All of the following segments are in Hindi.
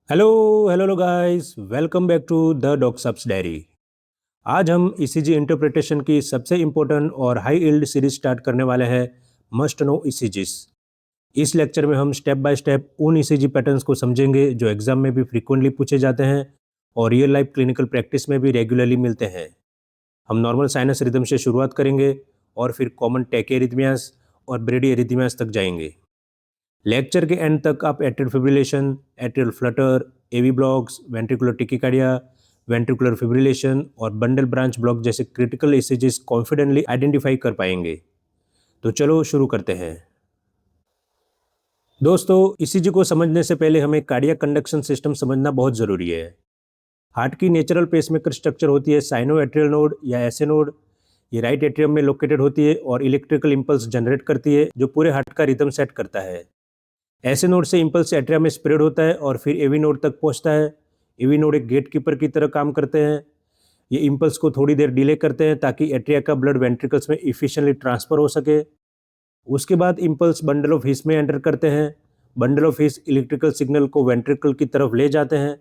Hello hello guys, welcome back to the Docsups diary. आज हम ईसीजी इंटरप्रिटेशन की सबसे इम्पोर्टेंट और हाई यील्ड सीरीज स्टार्ट करने वाले हैं, मस्ट नो ईसीजीज। इस लेक्चर में हम स्टेप बाय स्टेप उन ईसीजी पैटर्न्स को समझेंगे जो एग्जाम में भी फ्रीक्वेंटली पूछे जाते हैं और रियल लाइफ क्लिनिकल प्रैक्टिस में भी रेगुलरली मिलते हैं। हम नॉर्मल साइनस रिदम से शुरुआत करेंगे और फिर कॉमन टैकेरिथमियास और ब्रेडी एरिथमियास तक जाएंगे। लेक्चर के एंड तक आप एट्रियल फिब्रिलेशन, एट्रियल फ्लटर, एवी ब्लॉक्स, वेंट्रिकुलर टिकिकार्डिया, वेंट्रिकुलर फिब्रिलेशन और बंडल ब्रांच ब्लॉक जैसे क्रिटिकल ईसीजीज कॉन्फिडेंटली आइडेंटिफाई कर पाएंगे। तो चलो शुरू करते हैं। दोस्तों, ईसीजी को समझने से पहले हमें कार्डियक कंडक्शन सिस्टम समझना बहुत ज़रूरी है। हार्ट की नेचुरल पेसमेकर स्ट्रक्चर होती है साइनो एट्रियल नोड या एसए नोड। ये राइट एट्रियम में लोकेटेड होती है और इलेक्ट्रिकल इंपल्स जनरेट करती है जो पूरे हार्ट का रिदम सेट करता है। ऐसे नोड से इंपल्स एट्रिया में स्प्रेड होता है और फिर एवी नोड तक पहुंचता है। एवी नोड एक गेटकीपर की तरह काम करते हैं। ये इंपल्स को थोड़ी देर डिले करते हैं ताकि एट्रिया का ब्लड वेंट्रिकल्स में इफिशिएंटली ट्रांसफर हो सके। उसके बाद इंपल्स बंडल ऑफ हिस में एंटर करते हैं। Bundle of his electrical signal को वेंट्रिकल की तरफ ले जाते हैं।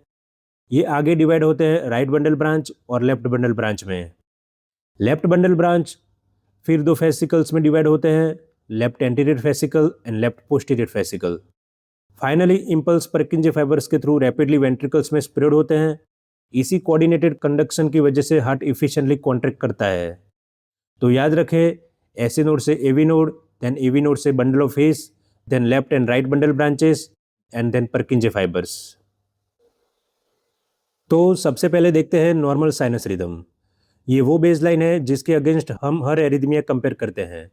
ये आगे डिवाइड होते हैं राइट बंडल ब्रांच और लेफ्ट बंडल ब्रांच में। लेफ्ट बंडल ब्रांच फिर दो फेसिकल्स में डिवाइड होते हैं, left anterior fascicle and left posterior fascicle. Finally impulse परकिंजे fibres के थ्रू रैपिडली वेंट्रिकल्स में स्प्रेड होते हैं। इसी कोऑर्डिनेटेड कंडक्शन की वजह से हार्ट इफिशिएंटली कॉन्ट्रैक्ट करता है। तो याद रखें, एसी नोड से AV node, then AV node से bundle of His, then left and right bundle branches and then Purkinje fibres. तो सबसे पहले देखते हैं नॉर्मल साइनस रिदम। ये वो बेसलाइन है जिसके अगेंस्ट हम हर एरिथमिया कंपेयर करते हैं।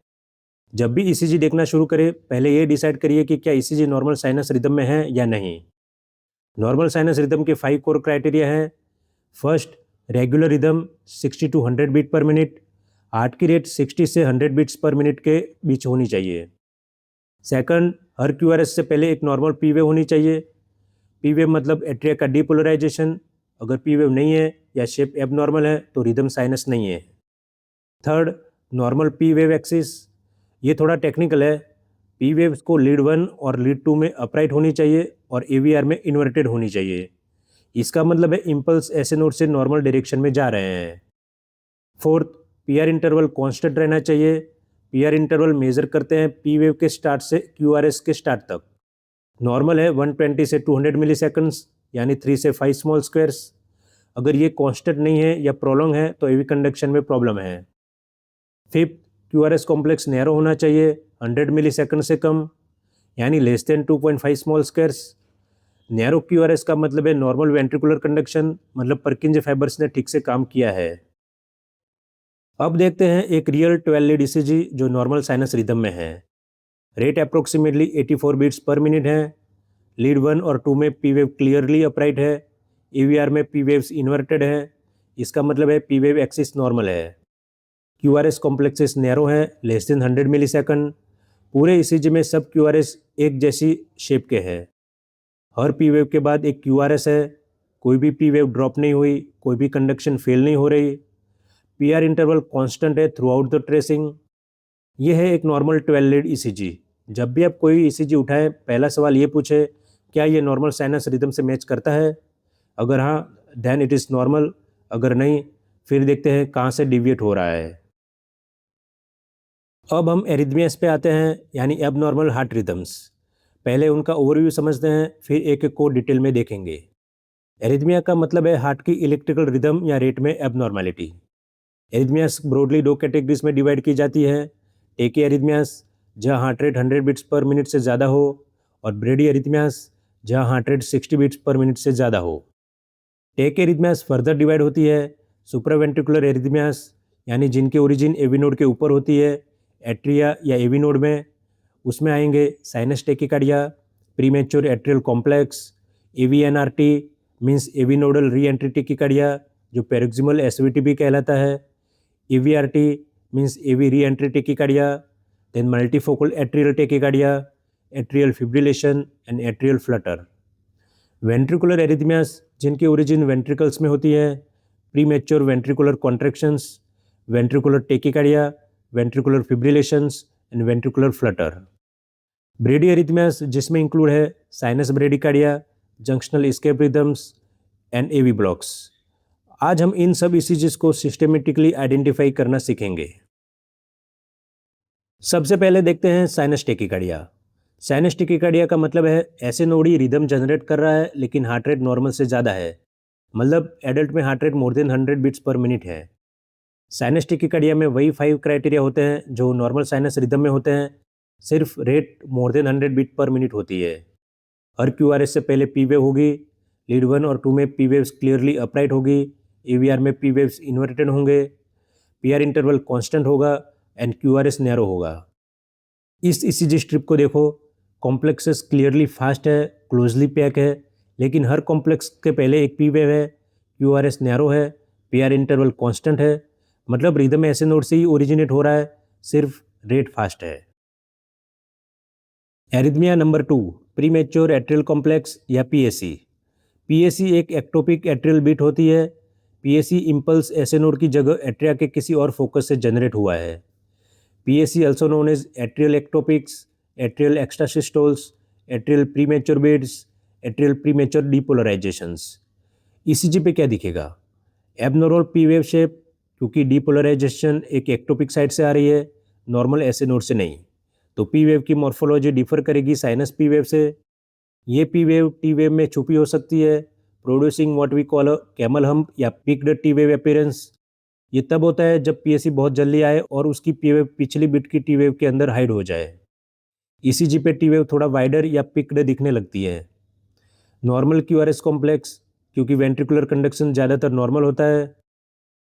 जब भी ईसीजी देखना शुरू करें, पहले ये डिसाइड करिए कि क्या ईसीजी नॉर्मल साइनस रिदम में है या नहीं। नॉर्मल साइनस रिदम के 5 कोर क्राइटेरिया हैं। First, regular rhythm 60 to 100 beat per minute. Heart की रेट 60 से 100 बीट्स पर मिनट के बीच होनी चाहिए। सेकंड, हर क्यूआरएस से पहले एक नॉर्मल पी वेव होनी चाहिए। पी वेव मतलब एट्रिया का डीपोलराइजेशन। अगर पी वेव नहीं है या शेप एबनॉर्मल है तो रिदम साइनस नहीं है। Third, normal P wave axis. ये थोड़ा टेक्निकल है। पी वेव्स को लीड 1 और लीड 2 में अपराइट होनी चाहिए और एवीआर में इन्वर्टेड होनी चाहिए। इसका मतलब है इंपल्स ऐसे नोड से नॉर्मल डायरेक्शन में जा रहे हैं। फोर्थ, पीआर इंटरवल कांस्टेंट रहना चाहिए। पीआर इंटरवल मेजर करते हैं पी वेव के स्टार्ट से क्यूआरएस के स्टार्ट तक। नॉर्मल है 120 से 200 मिली सेकंड्स, यानी 3 से 5 स्मॉल स्क्वायर्स। अगर ये कांस्टेंट नहीं है या प्रोलॉन्ग है तो एवी कंडक्शन में प्रॉब्लम है। फिफ्थ, क्यूआरएस कॉम्प्लेक्स नैरो होना चाहिए 100 मिली सेकंड से कम, यानी less than 2.5 small squares. Narrow QRS का मतलब है नॉर्मल वेंट्रिकुलर कंडक्शन, मतलब परकिंजे फाइबर्स ने ठीक से काम किया है। अब देखते हैं एक रियल 12 लीड ईसीजी जो नॉर्मल साइनस रिदम में है। Rate approximately 84 beats per minute है। लीड 1 और 2 में पी वेव क्लियरली अपराइट है। ईवीआर में पी वेव्स इन्वर्टेड है। इसका मतलब है पी वेव एक्सिस नॉर्मल है। क्यूआरएस कॉम्प्लेक्सेस नैरो है लेस देन 100 मिली सेकंड। पूरे ईसीजी में सब क्यूआरएस एक जैसी शेप के हैं। हर पी वेव के बाद एक क्यूआरएस है। कोई भी पी वेव ड्रॉप नहीं हुई, कोई भी कंडक्शन फेल नहीं हो रही। पीआर इंटरवल कांस्टेंट है थ्रू आउट द ट्रेसिंग। ये है एक नॉर्मल 12 लीड ईसीजी। जब भी आप कोई ईसीजी उठाएं, पहला सवाल ये पूछे, क्या ये नॉर्मल साइनस रिदम से मैच करता है? अगर हाँ, देन इट इज़ नॉर्मल। अगर नहीं, फिर देखते हैं कहाँ से डिविएट हो रहा है। अब हम एरिथमियास पे आते हैं, यानी एबनॉर्मल हार्ट रिदम्स। पहले उनका ओवरव्यू समझते हैं, फिर एक एक को डिटेल में देखेंगे। एरिथमिया का मतलब है हार्ट की इलेक्ट्रिकल रिदम या रेट में एबनॉर्मैलिटी। एरिथमियास ब्रॉडली दो कैटेगरीज में डिवाइड की जाती है। टेकी एरिथमियास, जहाँ heart rate 100 beats per minute से ज़्यादा हो, और ब्रेडी एरिथमियास, जहाँ heart rate 60 beats per minute से ज़्यादा हो। टेक एरिथमियास फर्दर डिवाइड होती है सुप्रावेंट्रिकुलर एरिथमियास, यानी जिनकी ओरिजिन एवी नोड के ऊपर होती है, एट्रिया या एवी नोड में। उसमें आएंगे sinus tachycardia, premature atrial complex, AVNRT means AV nodal re entry tachycardia, जो पेरोक्सिमल एसवीटी भी कहलाता है। AVRT means AV re entry tachycardia, then multifocal atrial tachycardia, atrial fibrillation and atrial flutter. Ventricular arrhythmias जिनकी ओरिजिन वेंट्रिकल्स में होती है, premature ventricular contractions, ventricular tachycardia, ventricular fibrillations and ventricular flutter. Brady arrhythmias जिसमें इंक्लूड है sinus bradycardia, junctional escape rhythms and AV blocks. आज हम इन सब ईसीजीज को सिस्टेमेटिकली आइडेंटिफाई करना सीखेंगे। सबसे पहले देखते हैं साइनस टेकिकार्डिया। साइनस टेकिकार्डिया का मतलब है ऐसे नोडी रिदम जनरेट कर रहा है लेकिन हार्ट रेट नॉर्मल से ज़्यादा है, मतलब एडल्ट में heart rate more than 100 beats per minute है। साइनस टेकिकार्डिया में वही 5 क्राइटेरिया होते हैं जो नॉर्मल साइनस रिदम में होते हैं, सिर्फ rate more than 100 beat per minute होती है। हर क्यूआरएस से पहले पी वेव होगी, लीड 1 और 2 में पी वेव्स क्लियरली अपराइट होगी, एवीआर में पी वेव्स इन्वर्टेड होंगे, पीआर इंटरवल कांस्टेंट होगा एंड क्यूआरएस नैरो होगा। इस ईसीजी स्ट्रिप को देखो, कॉम्प्लेक्सेस क्लियरली फास्ट है, क्लोजली पैक है, लेकिन हर कॉम्प्लेक्स के पहले एक पी वेव है, क्यूआरएस नैरो है, पीआर इंटरवल कांस्टेंट है, मतलब रिदम ऐसे नोड से ही ओरिजिनेट हो रहा है, सिर्फ रेट फास्ट है। Arrhythmia number 2, premature atrial complex या पीएसी। पीएसी एक एक्टोपिक एट्रियल बीट होती है। पीएसी इंपल्स ऐसे नोड की जगह एट्रिया के किसी और फोकस से जनरेट हुआ है। PAC also known as atrial ectopics, atrial extrasystoles, atrial premature beats, atrial premature depolarizations। ECG पे क्या दिखेगा? एबनॉर्मल पी वेव शेप, क्योंकि डीपोलराइजेशन एक एक्टोपिक साइड से आ रही है, नॉर्मल ऐसे नोड से नहीं। तो पी वेव की मॉर्फोलॉजी डिफर करेगी साइनस पी वेव से। ये पी वेव टी वेव में छुपी हो सकती है, producing what we call a camel hump या पिक्ड टी वेव अपीयरेंस। ये तब होता है जब पीएससी बहुत जल्दी आए और उसकी पी वेव पिछली बिट की टी वेव के अंदर हाइड हो जाए। ईसीजी पे टी वेव थोड़ा वाइडर या पिक्ड दिखने लगती है। नॉर्मल क्यूआरएस कॉम्प्लेक्स, क्योंकि वेंट्रिकुलर कंडक्शन ज़्यादातर नॉर्मल होता है।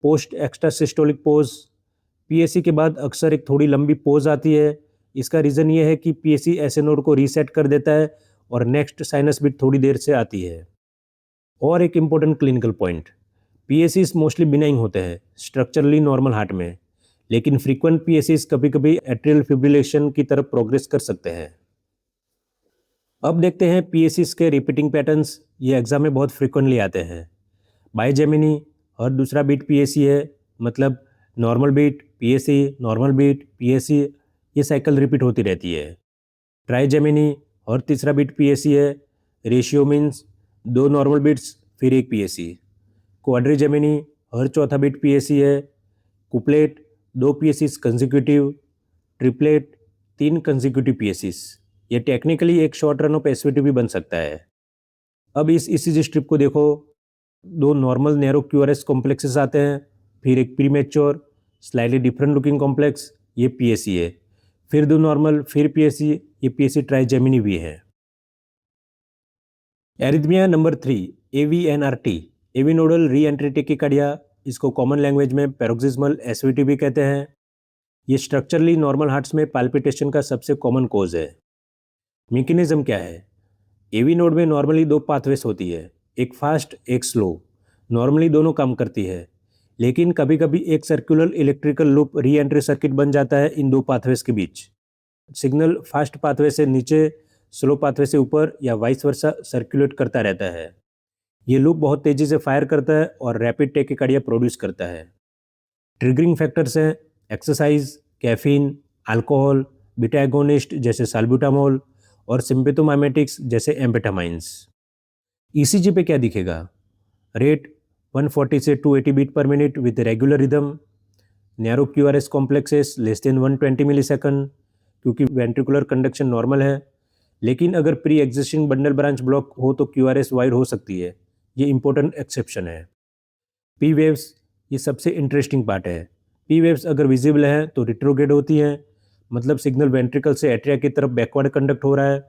Post extra systolic pose, PSC के बाद अक्सर एक थोड़ी लंबी पोज आती है। इसका रीज़न ये है कि पीएससी ऐसे नोड को रीसेट कर देता है और नेक्स्ट साइनस बिट थोड़ी देर से आती है। और एक important clinical point, PACs mostly benign होते हैं स्ट्रक्चरली नॉर्मल हार्ट में, लेकिन फ्रीक्वेंट पीएसीज कभी कभी एट्रियल फिब्रिलेशन की तरफ प्रोग्रेस कर सकते हैं। अब देखते हैं पीएसीज के रिपीटिंग पैटर्न्स, ये एग्जाम में बहुत फ्रीक्वेंटली आते हैं। बाइजेमिनी, हर दूसरा बीट पीएसी है, मतलब normal beat PAC, normal beat PAC, ये साइकिल रिपीट होती रहती है। ट्राइजेमिनी, हर तीसरा बीट पीएसी है, रेशियो मीन्स 2 नॉर्मल बीट्स फिर एक पीएसी। क्वाड्रिजेमिनी, हर चौथा बीट पीएसी है। Couplet, 2 PACs consecutive. Triplet, 3 consecutive PACs. ये टेक्निकली एक शॉर्ट रन ऑफ एसवीटी भी बन सकता है। अब इस ईसीजी स्ट्रिप को देखो, 2 नॉर्मल नैरो क्यूआरएस कॉम्प्लेक्सेस आते हैं, फिर एक premature slightly different looking complex, ये पीएसी है, फिर 2 नॉर्मल, फिर पीएसी, ये पीएसी ट्राइजेमिनी भी है। एरिथमिया नंबर 3, एवीएनआरटी, एविनोडल री एंट्री टेकिकार्डिया, इसको कॉमन लैंग्वेज में पैरोक्सिस्मल एसवीटी भी कहते हैं। ये स्ट्रक्चरली नॉर्मल हार्ट्स में पाल्पिटेशन का सबसे कॉमन कॉज है। मैकेनिज्म क्या है? एवी नोड में नॉर्मली 2 पाथवेज होती है, एक फास्ट एक स्लो। नॉर्मली दोनों काम करती है, लेकिन कभी कभी एक सर्कुलर इलेक्ट्रिकल लूप री एंट्री सर्किट बन जाता है इन 2 पाथवेज के बीच। सिग्नल फास्ट पाथवे से नीचे, स्लो पाथवे से ऊपर या वाइस वर्सा सर्कुलेट करता रहता है। ये लूप बहुत तेज़ी से फायर करता है और रैपिड टेकिकार्डिया प्रोड्यूस करता है। ट्रिगरिंग फैक्टर्स हैं exercise, caffeine, alcohol, beta agonist जैसे साल्ब्यूटामोल और सिम्पैथोमाइमेटिक्स जैसे एम्फेटामाइंस। ईसीजी पे क्या दिखेगा? रेट 140 से 280 beat per minute with regular rhythm. Narrow QRS complexes less than 120 millisecond, क्योंकि वेंट्रिकुलर कंडक्शन नॉर्मल है, लेकिन अगर pre existing bundle branch block हो तो क्यूआरएस वाइड हो सकती है, ये इंपॉर्टेंट एक्सेप्शन है। पी वेव्स, ये सबसे इंटरेस्टिंग पार्ट है। पी वेव्स अगर विजिबल हैं तो रिट्रोग्रेड होती हैं, मतलब सिग्नल वेंट्रिकल से एट्रिया की तरफ बैकवर्ड कंडक्ट हो रहा है,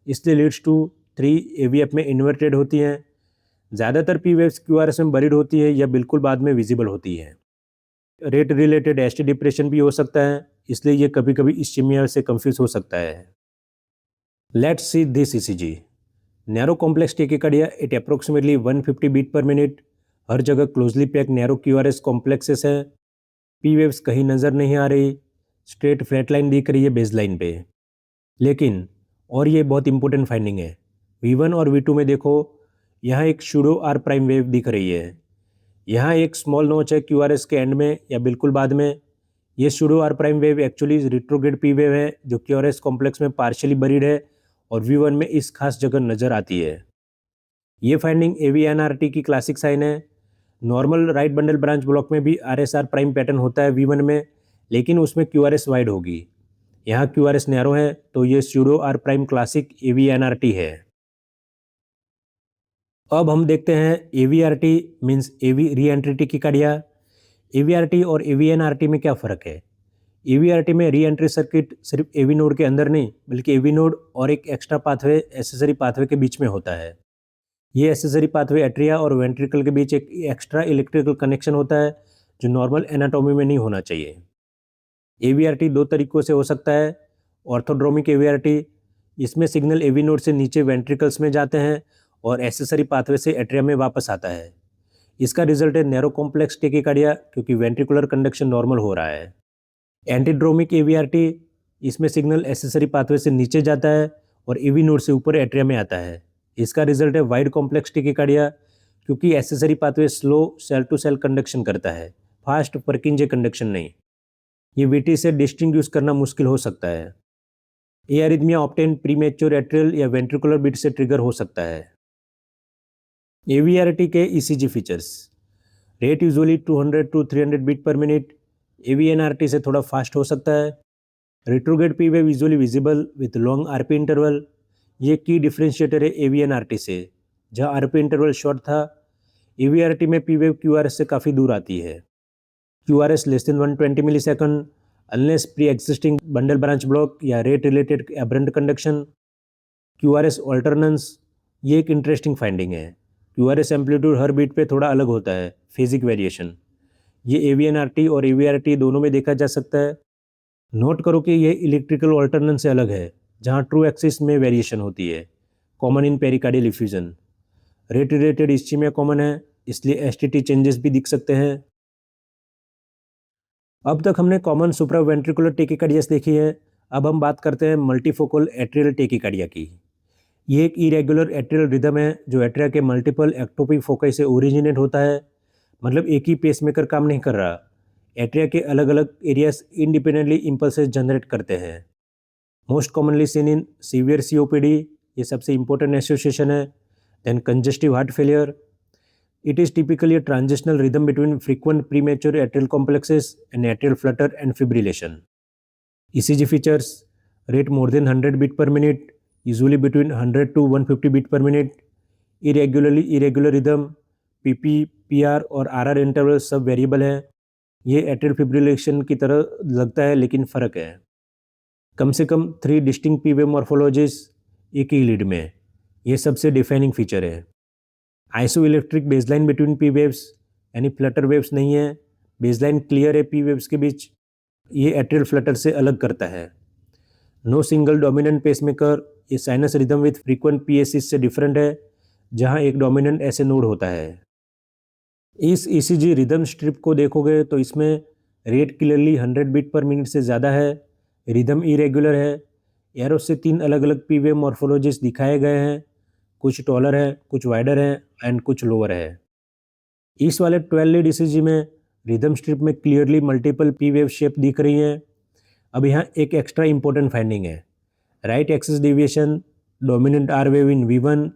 इसलिए लीड्स टू 3 एवीएफ में इन्वर्टेड होती हैं। ज़्यादातर पी वेव्स क्यूआरएस में बरीड होती है या बिल्कुल बाद में विजिबल होती है। रेट रिलेटेड एसटी डिप्रेशन भी हो सकता है, इसलिए ये कभी कभी इस्चीमिया से कंफ्यूज हो सकता है। Let's see this ECG. Narrow complex tachycardia at approximately 150 beat per minute, हर जगह closely pack narrow QRS complexes है। पी वेव्स कहीं नज़र नहीं आ रही, स्ट्रेट फ्लैट लाइन दिख रही है बेस लाइन पे। लेकिन और ये बहुत इंपॉर्टेंट फाइंडिंग है, V1 और V2 में देखो, यहाँ एक शूडो आर प्राइम वेव दिख रही है। यहाँ एक स्मॉल नोच है क्यूआरएस के एंड में या बिल्कुल बाद में। ये pseudo R prime wave actually retrograde P wave है जो क्यूआरएस कॉम्प्लेक्स में पार्शियली बरीड है और V1 में इस खास जगह नज़र आती है। ये फाइंडिंग AVNRT की क्लासिक साइन है। Normal right bundle branch block में भी RSR प्राइम पैटर्न होता है V1 में, लेकिन उसमें QRS वाइड होगी। यहाँ QRS नैरो है, तो ये pseudo R prime classic AVNRT है। अब हम देखते हैं AVRT मीन्स AV री एंट्री टेकिकार्डिया। AVRT और AVNRT में क्या फ़र्क है? AVRT में री एंट्री सर्किट सिर्फ AV नोड के अंदर नहीं, बल्कि AV नोड और एक एक्स्ट्रा पाथवे एसेसरी पाथवे के बीच में होता है। ये एसेसरी पाथवे एट्रिया और वेंट्रिकल के बीच एक एक्स्ट्रा इलेक्ट्रिकल कनेक्शन होता है, जो नॉर्मल एनाटॉमी में नहीं होना चाहिए। AVRT दो तरीकों से हो सकता है। ऑर्थोड्रोमिक AVRT, इसमें सिग्नल AV नोड से नीचे वेंट्रिकल्स में जाते हैं और एसेसरी पाथवे से एट्रिया में वापस आता है। इसका रिजल्ट है नैरो कॉम्प्लेक्स टेकिकार्डिया, क्योंकि वेंट्रिकुलर कंडक्शन नॉर्मल हो रहा है। एंटीड्रोमिक AVRT, इसमें सिग्नल एसेसरी पाथवे से नीचे जाता है और AV नोड से ऊपर एट्रिया में आता है। इसका रिजल्ट है वाइड कॉम्प्लेक्स टेकिकार्डिया, क्योंकि accessory pathway slow cell to cell conduction करता है, फास्ट परकिंजे कंडक्शन नहीं। ये VT से डिस्टिंग्विश करना मुश्किल हो सकता है। ये अरिथमिया ऑब्टेन प्रीमेच्योर एट्रियल या वेंट्रिकुलर बीट से ट्रिगर हो सकता है। AVRT के ECG features: rate usually 200 to 300 beat per minute, AVNRT से थोड़ा फास्ट हो सकता है। Retrograde P wave usually visible with long RP interval. ये की डिफरेंशिएटर है AVNRT से। जहाँ RP इंटरवल शॉर्ट था, AVRT में P वेव QRS से काफ़ी दूर आती है। QRS less than 120 millisecond unless pre existing bundle branch block या rate related aberrant conduction. QRS ऑल्टरनेंस, ये एक इंटरेस्टिंग फाइंडिंग है। QRS एम्पलीट्यूड हर बीट पे थोड़ा अलग होता है, फेजिक वेरिएशन। ये AVNRT और AVRT दोनों में देखा जा सकता है। नोट करो कि ये इलेक्ट्रिकल ऑल्टरनेंस से अलग है, जहाँ ट्रू एक्सिस में वेरिएशन होती है, common in pericardial effusion. Rate related ischaemia common है, इसलिए STT चेंजेस भी दिख सकते हैं। अब तक हमने कॉमन सुप्रा वेंट्रिकुलर टेकिकार्डियास देखी है। अब हम बात करते हैं मल्टीफोकल एट्रियल टेकिकार्डिया की। ये एक इरेगुलर एट्रियल रिदम है जो एट्रिया के मल्टीपल एक्टोपिक फोकाई से ओरिजिनेट होता है। मतलब एक ही पेसमेकर काम नहीं कर रहा, एट्रिया के अलग अलग एरियाज इंडिपेंडेंटली इम्पल्सेस जनरेट करते हैं। Most commonly seen in severe COPD, ये सबसे इंपॉर्टेंट एसोसिएशन है। Then congestive heart failure, it is typically a transitional rhythm between frequent premature atrial complexes and atrial flutter and fibrillation. ECG features: rate more than 100 beat per minute, usually between 100 to 150 beat per minute. irregular rhythm, PP, PR और RR इंटरवल सब वेरिएबल है। ये एट्रियल फिब्रिलेशन की तरह लगता है, लेकिन फ़र्क है। कम से कम 3 डिस्टिंक्ट P वेव मॉर्फोलॉजीज एक ही लीड में, ये सबसे डिफाइनिंग फीचर है। Iso electric baseline between P waves, यानी फ्लटर वेव्स नहीं है, बेसलाइन क्लियर है P वेव्स के बीच। ये एट्रियल फ्लटर से अलग करता है। नो सिंगल डोमिनेंट पेसमेकर, ये sinus rhythm with frequent PSS से डिफरेंट है, जहां एक डोमिनेंट ऐसे नोड होता है। इस ECG रिदम स्ट्रिप को देखोगे तो इसमें rate clearly 100 beat per minute से ज़्यादा है, रिदम इरेगुलर है। एरो से 3 अलग अलग P वेव मॉर्फोलॉजीज दिखाए गए हैं, कुछ टॉलर है, कुछ वाइडर है एंड कुछ लोअर है। इस वाले 12 लीड ECG में रिदम स्ट्रिप में clearly multiple P wave shape दिख रही हैं। अब यहाँ एक एक्स्ट्रा इंपॉर्टेंट फाइंडिंग है, right axis deviation, dominant R wave in V1,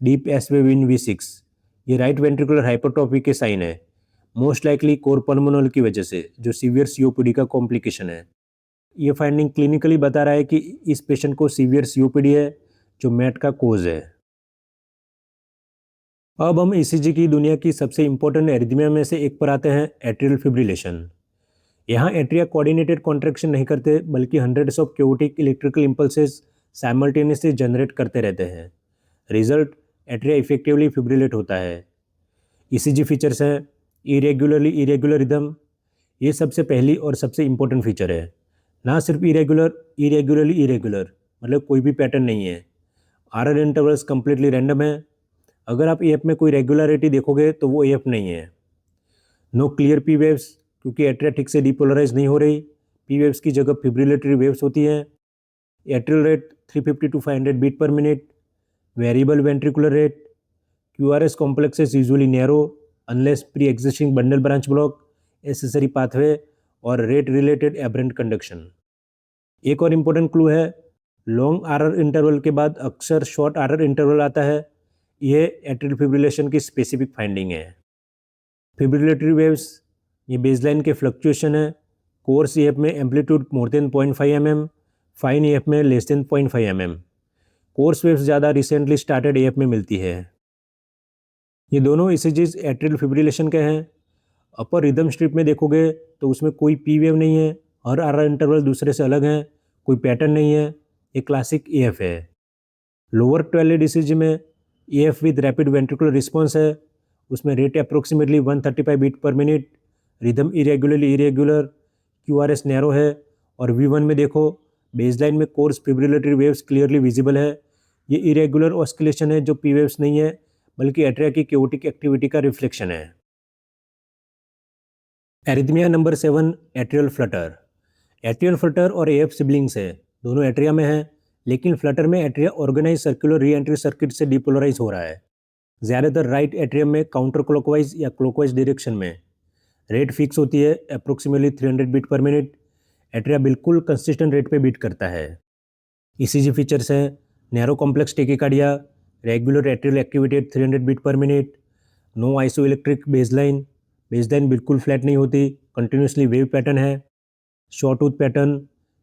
deep S wave in V6। ये राइट वेंट्रिकुलर हाइपरट्रॉफी के साइन है, मोस्ट लाइकली कोर पल्मोनल की वजह से, जो सीवियर COPD का कॉम्प्लिकेशन है। ये फाइंडिंग क्लिनिकली बता रहा है कि इस पेशेंट को सीवियर COPD है, जो मैट का कोज है। अब हम ECG की दुनिया की सबसे इंपॉर्टेंट एरिथमिया में से एक पर आते हैं, एट्रियल फिब्रिलेशन। यहाँ एट्रिया कोऑर्डिनेटेड कॉन्ट्रैक्शन नहीं करते, बल्कि hundreds of chaotic electrical impulses simultaneously generate करते रहते हैं। रिजल्ट, एट्रिया इफेक्टिवली फिब्रिलेट होता है। ECG फीचर्स हैं इरेगुलर रिदम, ये सबसे पहली और सबसे इंपॉर्टेंट फीचर है। ना सिर्फ इरेगुलर मतलब कोई भी पैटर्न नहीं है। RR इंटरवल्स कंप्लीटली रैंडम है। अगर आप AF में कोई रेगुलरिटी देखोगे तो वो AF नहीं है। नो क्लियर P वेव्स, क्योंकि एट्रिया ठीक से डिपोलराइज नहीं हो रही। P वेव्स की जगह फिब्रिलेटरी वेव्स होती हैं। Atrial rate 350 to 500 beat per minute, variable ventricular rate. QRS complexes usually narrow unless pre existing bundle branch block, accessory pathway और रेट रिलेटेड एब्रेंट कंडक्शन। एक और इम्पोर्टेंट क्लू है, लॉन्ग RR इंटरवल के बाद अक्सर शॉर्ट RR इंटरवल आता है। ये एट्रियल फिब्रिलेशन की स्पेसिफिक फाइंडिंग है। फिब्रिलेटरी वेव्स ये बेसलाइन के फ्लक्चुएशन है। कोर्स ईएफ में amplitude more than 0.5 mm, fine EF में less than 0.5 mm। Course waves ज़्यादा रिसेंटली स्टार्टेड ईएफ में मिलती है। ये दोनों ईसीजीज एट्रियल फिब्रिलेशन के हैं। अपर रिदम स्ट्रिप में देखोगे तो उसमें कोई पी वेव नहीं है, हर आर इंटरवल दूसरे से अलग हैं, कोई पैटर्न नहीं है, ये क्लासिक ईएफ है। लोअर 12 ईसीजी में AF with rapid ventricular response है, उसमें rate approximately 135 beat per minute, rhythm irregular, QRS narrow है। और V1 में देखो बेसलाइन में coarse fibrillatory waves clearly visible है। ये इरेगुलर ऑस्किलेशन है जो पी वेव्स नहीं है बल्कि एट्रिया की क्योटिक एक्टिविटी का रिफ्लेक्शन है। Arrhythmia number 7, atrial flutter. Atrial flutter और एएफ सिबलिंग्स है, दोनों एट्रिया में है, लेकिन फ्लटर में atria organise circular re entry circuit से डिपोलराइज हो रहा है। ज़्यादातर राइट एट्रियम में काउंटर क्लॉकवाइज या क्लॉकवाइज डायरेक्शन में। रेट फिक्स होती है approximately 300 beat per minute. Atria बिल्कुल कंसिस्टेंट रेट पे बीट करता है। ईसीजी फीचर्स हैं narrow complex tachycardia, regular atrial activity at 300 beat per minute, no isoelectric baseline, baseline बिल्कुल फ्लैट नहीं होती, कंटिन्यूसली वेव पैटर्न है। शॉर्ट टूथ पैटर्न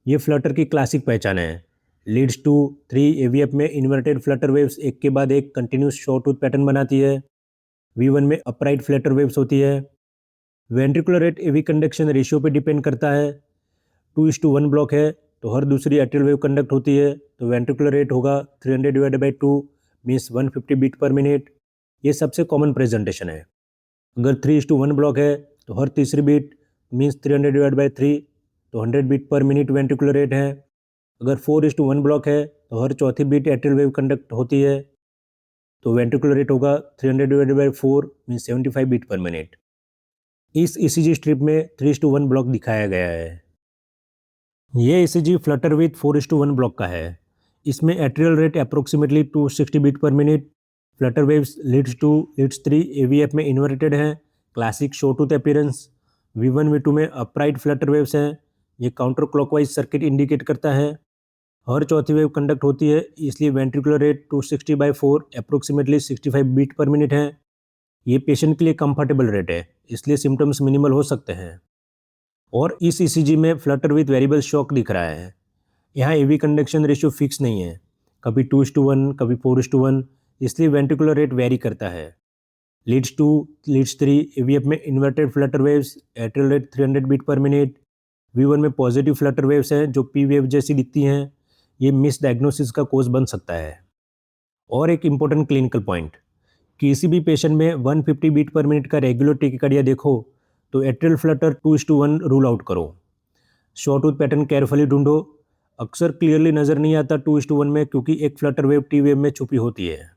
ये फ्लटर की क्लासिक पहचान है। लीड्स टू 3 एवीएफ में इन्वर्टेड फ्लटर वेव्स एक के बाद एक कंटिन्यूस शॉर्ट टूथ पैटर्न बनाती है। V1 में अपराइट फ्लटर वेव्स होती है। वेंट्रिकुलर रेट एवी कंडक्शन रेशियो पे डिपेंड करता है। 2:1 ब्लॉक है तो हर दूसरी एट्रियल वेव कंडक्ट होती है, तो वेंट्रिकुलर रेट होगा 300/2 मीन्स 150 बीट पर मिनट। ये सबसे कॉमन प्रेजेंटेशन है। अगर 3:1 ब्लॉक है तो हर तीसरी बीट मीन्स 300/3 तो 100 beat per minute ventricular rate है। अगर 4:1 ब्लॉक है तो हर चौथी बीट एट्रियल वेव कंडक्ट होती है, तो वेंट्रिकुलर रेट होगा 300/4 मीन्स 75 बीट पर मिनट। इस ईसीजी स्ट्रिप में 3:1 ब्लॉक दिखाया गया है। ये ईसीजी फ्लटर विथ 4:1 ब्लॉक का है। इसमें atrial rate approximately 260 beat per minute. Flutter waves leads 2, leads 3 AVF में इन्वर्टेड हैं, classic short tooth appearance. V1 V2 में अपराइट फ्लटर वेव्स हैं, ये काउंटर क्लॉकवाइज सर्किट इंडिकेट करता है। हर चौथी वेव कंडक्ट होती है, इसलिए ventricular rate 260/4 approximately 65 beat per minute है। ये पेशेंट के लिए कंफर्टेबल रेट है, इसलिए सिम्टम्स मिनिमल हो सकते हैं। और इस ईसीजी में फ्लटर विथ वेरिएबल शॉक दिख रहा है। यहाँ एवी कंडक्शन रेशियो फिक्स नहीं है, कभी 2:1 कभी 4:1, इसलिए वेंट्रिकुलर रेट वेरी करता है। लीड्स 2, लीड्स 3 एवीएफ में inverted flutter waves, atrial rate 300 beat per minute. V1 में पॉजिटिव फ्लटर वेव्स हैं जो पी वेव जैसी दिखती हैं, ये मिस डायग्नोसिस का कोज बन सकता है। और एक इम्पोर्टेंट क्लिनिकल पॉइंट, किसी भी पेशेंट में 150 बीट पर मिनट का रेगुलर टेकिकार्डिया देखो तो एट्रियल फ्लटर 2:1 रूल आउट करो। शॉर्ट टूथ पैटर्न केयरफुली ढूंढो, अक्सर क्लियरली नज़र नहीं आता 2:1 में क्योंकि एक फ्लटर वेव टी वेव में छुपी होती है।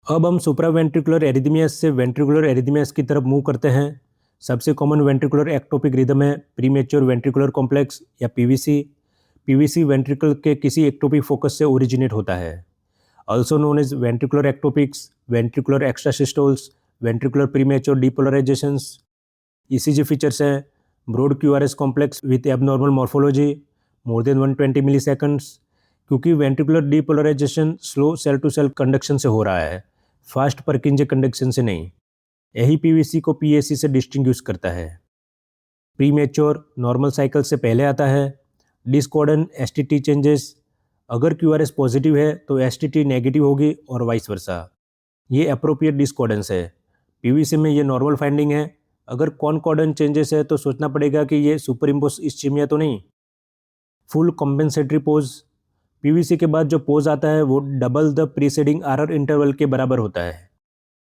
अब हम सुप्रावेंट्रिकुलर एरिथमियास से वेंट्रिकुलर एरिथमियास की तरफ मूव करते हैं। सबसे कॉमन वेंट्रिकुलर एक्टोपिक रिदम है प्रीमेच्योर वेंट्रिकुलर कॉम्प्लेक्स या पीवीसी। पीवीसी वेंट्रिकल के किसी एक्टोपिक फोकस से ओरिजिनेट होता है, also known as ventricular ectopics, ventricular extrasystoles, ventricular premature depolarizations. ECG features हैं broad QRS complex with abnormal morphology, more than 120 milliseconds, क्योंकि ventricular depolarization slow cell to cell conduction से हो रहा है, फास्ट परकिंजे कंडक्शन से नहीं। यही पीवीसी को पीएसी से डिस्टिंग्विश करता है। प्रीमेच्योर नॉर्मल साइकिल से पहले आता है। डिस्कॉर्डेंट एसटीटी चेंजेस, अगर क्यूआरएस पॉजिटिव है तो एसटीटी नेगेटिव होगी और वाइस वर्सा। ये अप्रोप्रिएट डिस्कॉर्डेंस है। पीवीसी में ये नॉर्मल फाइंडिंग है। अगर कॉनकॉर्डेंट चेंजेस है तो सोचना पड़ेगा कि ये सुपर इम्पोज इस्चीमिया तो नहीं। फुल कॉम्पेंसेटरी पोज, पीवीसी के बाद जो पोज आता है वो double the preceding RR interval के बराबर होता है,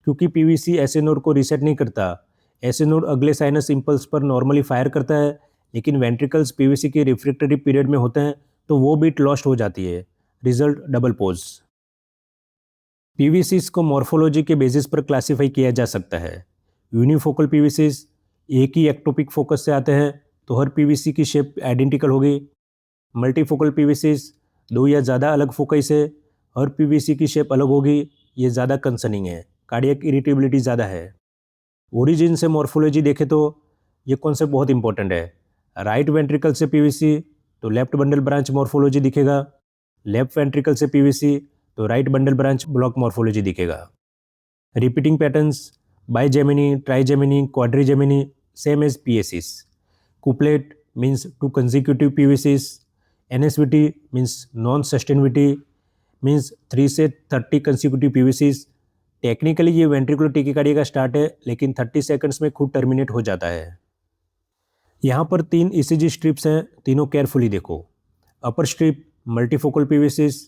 क्योंकि पीवीसी ऐसे नोड को रीसेट नहीं करता। ऐसे नोड अगले साइनस इंपल्स पर नॉर्मली फायर करता है, लेकिन वेंट्रिकल्स पीवीसी के रिफ्रैक्टरी पीरियड में होते हैं तो वो बीट लॉस्ट हो जाती है, रिजल्ट डबल पोज। पीवीसीज को मॉर्फोलॉजी के बेसिस पर क्लासीफाई किया जा सकता है। यूनिफोकल पीवीसीज एक ही एक्टोपिक फोकस से आते हैं तो हर पीवीसी की शेप आइडेंटिकल होगी। मल्टीफोकल पीवीसीज 2 या ज़्यादा अलग फोकस से हर पीवीसी की शेप अलग होगी, ये ज़्यादा कंसर्निंग है, कार्डियक इरिटेबिलिटी ज़्यादा है। ओरिजिन से मॉर्फोलॉजी देखें तो ये कॉन्सेप्ट बहुत इंपॉर्टेंट है। राइट वेंट्रिकल से पीवीसी तो लेफ्ट बंडल ब्रांच मॉर्फोलॉजी दिखेगा, लेफ्ट वेंट्रिकल से पीवीसी तो right bundle branch block morphology दिखेगा। Repeating patterns bigeminy, trigeminy, quadrigeminy same as PACs. Couplet means 2 consecutive PVCs। NSVT means non sustainability means 3 से 30 consecutive PVCs। टेक्निकली ये वेंट्रिकुलर टेकिकार्डिया का स्टार्ट है, लेकिन 30 सेकंड्स में खुद टर्मिनेट हो जाता है। यहाँ पर 3 ECG स्ट्रिप्स हैं, तीनों केयरफुली देखो। अपर स्ट्रिप मल्टीफोकल PVCs,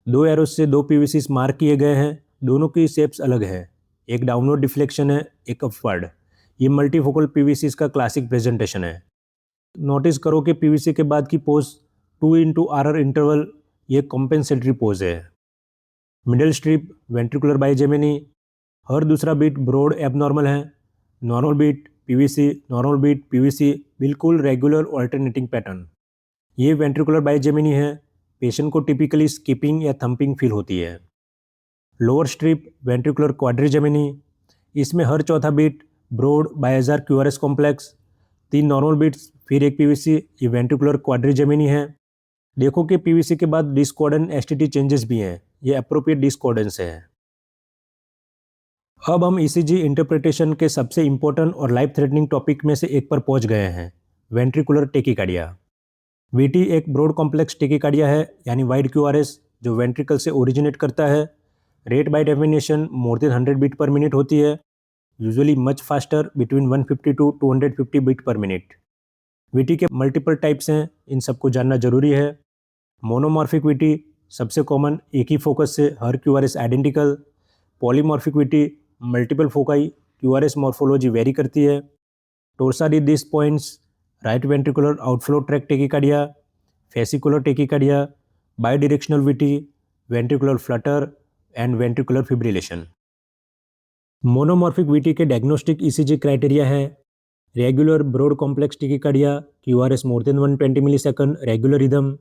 2 एरोज से 2 PVCs मार्क किए गए हैं, दोनों की शेप्स अलग है, एक डाउनवर्ड डिफ्लेक्शन है, एक अपवर्ड। ये मल्टीफोकल PVCs का क्लासिक प्रेजेंटेशन है। नोटिस करो कि PVC के बाद की पोज 2 into RR इंटरवल, ये कॉम्पेंसेटरी पोज है। मिडिल स्ट्रिप वेंट्रिकुलर बाइजेमिनी, हर दूसरा बीट ब्रॉड एबनॉर्मल है, normal beat PVC, normal beat PVC, बिल्कुल रेगुलर ऑल्टरनेटिंग पैटर्न। ये वेंट्रिकुलर बाइजेमिनी है, पेशेंट को टिपिकली स्किपिंग या थंपिंग फील होती है। लोअर स्ट्रिप वेंट्रिकुलर क्वाड्रीजेमिनी, इसमें हर चौथा beat broad bizarre QRS complex, 3 normal beats फिर एक PVC, ये वेंट्रिकुलर क्वाड्रीजेमिनी है। देखो कि PVC के बाद डिस्कॉर्डेंट STT चेंजेस भी हैं, ये अप्रोप्रिएट डिस्कॉर्डेंस है। अब हम ECG इंटरप्रिटेशन के सबसे इंपॉर्टेंट और लाइफ थ्रेटनिंग टॉपिक में से एक पर पहुंच गए हैं, वेंट्रिकुलर टेकिकार्डिया। VT एक ब्रॉड कॉम्प्लेक्स टेकिकार्डिया है, यानी वाइड QRS जो वेंट्रिकल से ओरिजिनेट करता है। Rate by definition more than 100 beat per minute होती है, usually much faster between 150 to 250 beat per minute. VT के मल्टीपल टाइप्स हैं, इन सबको जानना जरूरी है। मोनोमॉर्फिक VT सबसे कॉमन, एक ही फोकस से हर QRS identical. Polymorphic VT multiple foci, QRS morphology vary करती है। Torsades de pointes right ventricular outflow tract tachycardia, fascicular tachycardia, bidirectional VT, ventricular flutter and ventricular fibrillation. Monomorphic VT के डायग्नोस्टिक ECG क्राइटेरिया है regular broad complex tachycardia, QRS more than 120 millisecond, regular rhythm,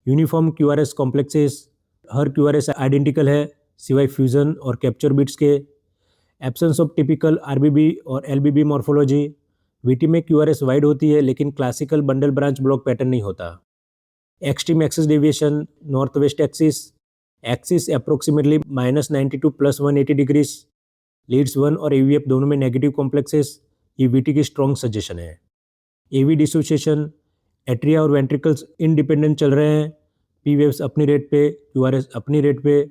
uniform QRS complexes, हर QRS आइडेंटिकल है सिवाय फ्यूजन और कैप्चर बीट्स के। एब्सेंस ऑफ टिपिकल RBB और LBB मॉर्फोलॉजी, VT में QRS वाइड होती है लेकिन classical bundle branch block pattern नहीं होता। Extreme axis deviation north west axis approximately -92 to +180 degrees, leads 1 और AVF दोनों में नेगेटिव कॉम्प्लेक्सेस, ये VT की स्ट्रॉन्ग सजेशन है। AV डिसोसिएशन, एट्रिया और वेंट्रिकल्स इंडिपेंडेंट चल रहे हैं, P वेव्स अपनी रेट पे, QRS अपनी रेट पे,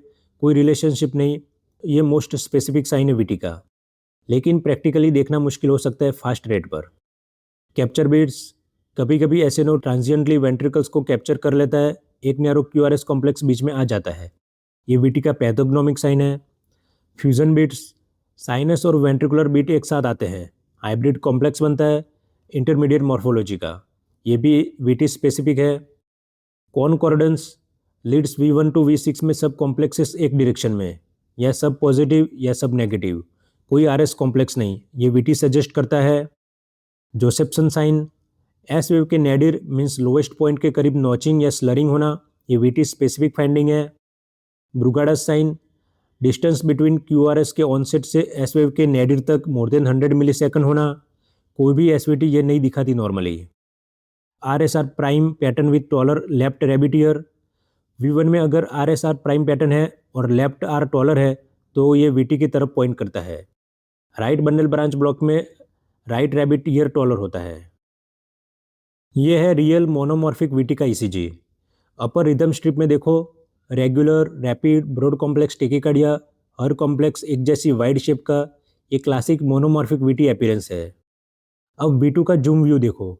कोई रिलेशनशिप नहीं, ये मोस्ट स्पेसिफिक साइन है VT का, लेकिन प्रैक्टिकली देखना मुश्किल हो सकता है फास्ट रेट पर। कैप्चर बीट्स, कभी कभी SNO ट्रांजिएंटली वेंट्रिकल्स को कैप्चर कर लेता है, एक नैरो QRS कॉम्प्लेक्स बीच में आ जाता है, ये VT का पैथोग्नोमिक साइन है। फ्यूजन बीट्स, साइनस और वेंट्रिकुलर बीट एक साथ आते हैं, हाइब्रिड कॉम्प्लेक्स बनता है इंटरमीडिएट मॉर्फोलॉजी का, ये भी VT स्पेसिफिक है। Concordance, leads V1 to V6 में सब कॉम्प्लेक्सेस एक डायरेक्शन में, या सब पॉजिटिव या सब नेगेटिव, कोई RS कॉम्प्लेक्स नहीं, ये VT सजेस्ट करता है। जोसेप्सन साइन, एस वेव के नेडिर मीन्स लोवेस्ट पॉइंट के करीब नॉचिंग या स्लरिंग होना, ये VT स्पेसिफिक फाइंडिंग है। ब्रुगाडस साइन, डिस्टेंस बिटवीन QRS के ऑनसेट से एस वेव के नेडिर तक मोर देन 100 मिलीसेकंड होना, कोई भी SVT ये नहीं दिखाती normally. RSR prime pattern with taller left rabbit year, V1 में अगर RSR प्राइम पैटर्न है और लेफ्ट R टॉलर है तो ये VT की तरफ पॉइंट करता है। राइट बंडल ब्रांच ब्लॉक में राइट रैबिट ईयर टॉलर होता है। ये है रियल मोनोमॉर्फिक VT का ECG। अपर रिदम स्ट्रिप में देखो, regular rapid broad complex tachycardia, हर कॉम्प्लेक्स एक जैसी वाइड शेप का, ये क्लासिक मोनोमॉर्फिक VT अपीयरेंस है। अब V2 का जूम व्यू देखो,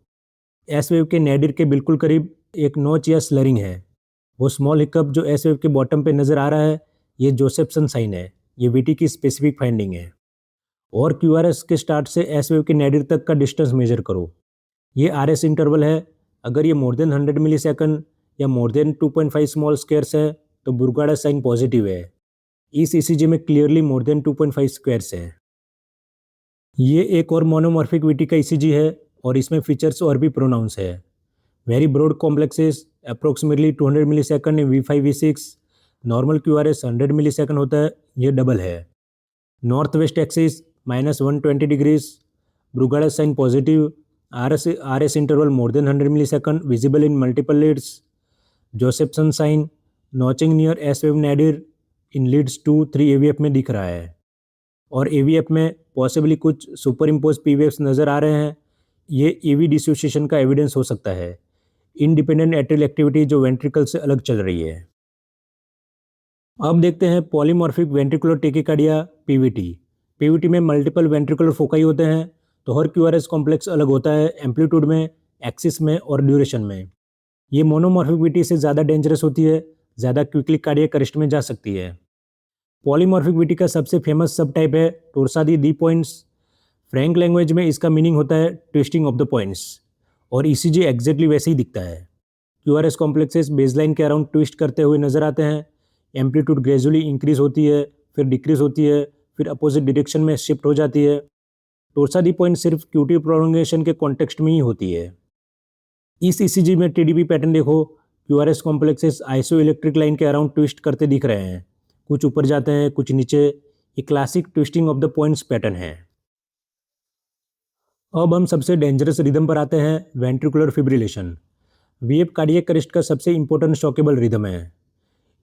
एस वेव के नेडिर के बिल्कुल करीब एक नॉच या स्लरिंग है, वो स्मॉल हिकअप जो एस वेव के बॉटम पे नज़र आ रहा है, ये जोसेप्सन साइन है, ये VT की स्पेसिफिक फाइंडिंग है। और QRS के स्टार्ट से एस वेव के नेडिर तक का डिस्टेंस मेजर करो, ये RS इंटरवल है, अगर ये मोर देन 100 मिलीसेकंड या मोर देन 2.5 स्मॉल स्क्वायर्स है तो ब्रुगाडस साइन पॉजिटिव है। इस ECG में क्लियरली मोर देन 2.5 स्क्वायर्स है। ये एक और मोनोमॉर्फिक VT का ECG है और इसमें फीचर्स और भी प्रोनाउंस है। Very broad complexes approximately 200 millisecond in V5 V6, normal QRS 100 millisecond होता है, ये डबल है। North west axis -120 degrees, Brugada's sign positive, RS interval more than 100 millisecond visible in multiple leads. Josephson sign notching near S wave nadir in leads two 3 AVF में दिख रहा है और AVF में पॉसिबली कुछ सुपर इम्पोज पी वेव्स नज़र आ रहे हैं। ये AV डिसोसिएशन का एविडेंस हो सकता है, इंडिपेंडेंट एट्रियल एक्टिविटी जो वेंट्रिकल से अलग चल रही है। अब देखते हैं polymorphic ventricular tachycardia Pvt. Pvt में मल्टीपल वेंट्रिकुलर फोकाई होते हैं, तो हर क्यूआरएस कॉम्प्लेक्स अलग होता है एम्पलीट्यूड में, एक्सिस में और ड्यूरेशन में। ये मोनोमॉर्फिक वीटी से ज़्यादा डेंजरस होती है, ज़्यादा क्विकली कार्डियक अरेस्ट में जा सकती है। पॉलीमॉर्फिक वीटी का सबसे फेमस सब टाइप है टोर्सादी दी पॉइंट्स। फ्रैंक लैंग्वेज में इसका मीनिंग होता है ट्विस्टिंग ऑफ द पॉइंट्स और ईसीजी एग्जैक्टली वैसे ही दिखता है। क्यूआरएस कॉम्प्लेक्सेस बेसलाइन के अराउंड ट्विस्ट करते हुए नजर आते हैं। एम्पलीट्यूड ग्रेजुअली इंक्रीज होती है, फिर डिक्रीज होती है, फिर अपोजिट डायरेक्शन में शिफ्ट हो जाती है। टोर्सा दी पॉइंट सिर्फ क्यूटी प्रोलोंगेशन के कॉन्टेक्स्ट में ही होती है। इस ईसीजी में टीडीपी पैटर्न देखो, QRS complexes iso electric line के अराउंड ट्विस्ट करते दिख रहे हैं, कुछ ऊपर जाते हैं कुछ नीचे। ये classic twisting of the points pattern है। अब हम सबसे डेंजरस रिदम पर आते हैं, ventricular fibrillation. VF cardiac arrest का सबसे इंपॉर्टेंट शॉकेबल रिदम है।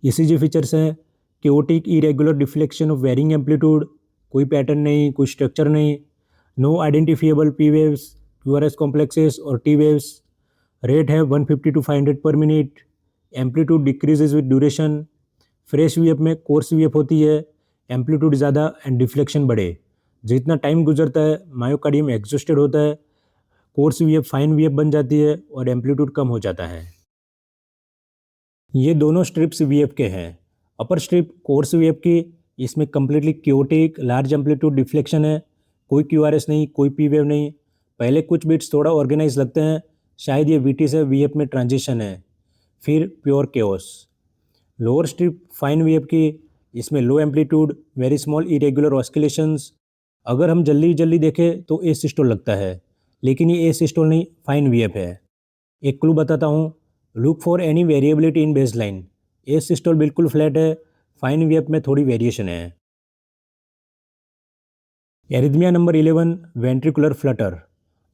ईसीजी फीचर्स हैं chaotic irregular deflection of varying amplitude, कोई पैटर्न नहीं, कोई स्ट्रक्चर नहीं, no identifiable P waves, QRS complexes और टी वेव्स। रेट है 150 to 500 per minute. Amplitude decreases with duration. Fresh VF में कोर्स वीएफ होती है, एम्पलीट्यूड ज़्यादा एंड डिफ्लेक्शन बढ़े। जितना टाइम गुजरता है मायोकार्डियम एग्जॉस्टेड होता है, कोर्स वीएफ फाइन वीएफ बन जाती है और एम्पलीट्यूड कम हो जाता है। ये दोनों स्ट्रिप्स वीएफ के हैं। अपर स्ट्रिप कोर्स वीएफ की, इसमें completely chaotic large amplitude deflection है, कोई क्यूआरएस नहीं, कोई पी वेव नहीं। पहले कुछ बिट्स थोड़ा ऑर्गेनाइज लगते हैं, शायद ये वीटी से वीएफ में ट्रांजिशन है, फिर pure chaos. Lower strip fine VF की, इसमें low amplitude very small irregular oscillations. अगर हम जल्दी जल्दी देखें तो ए सिस्टोल लगता है, लेकिन ये ए सिस्टोल नहीं, फाइन वीएफ है। एक क्लू बताता हूँ, look for any variability in baseline. A systole बिल्कुल फ्लैट है, फाइन वीएफ में थोड़ी वेरिएशन है। Arrhythmia number 11, ventricular Flutter.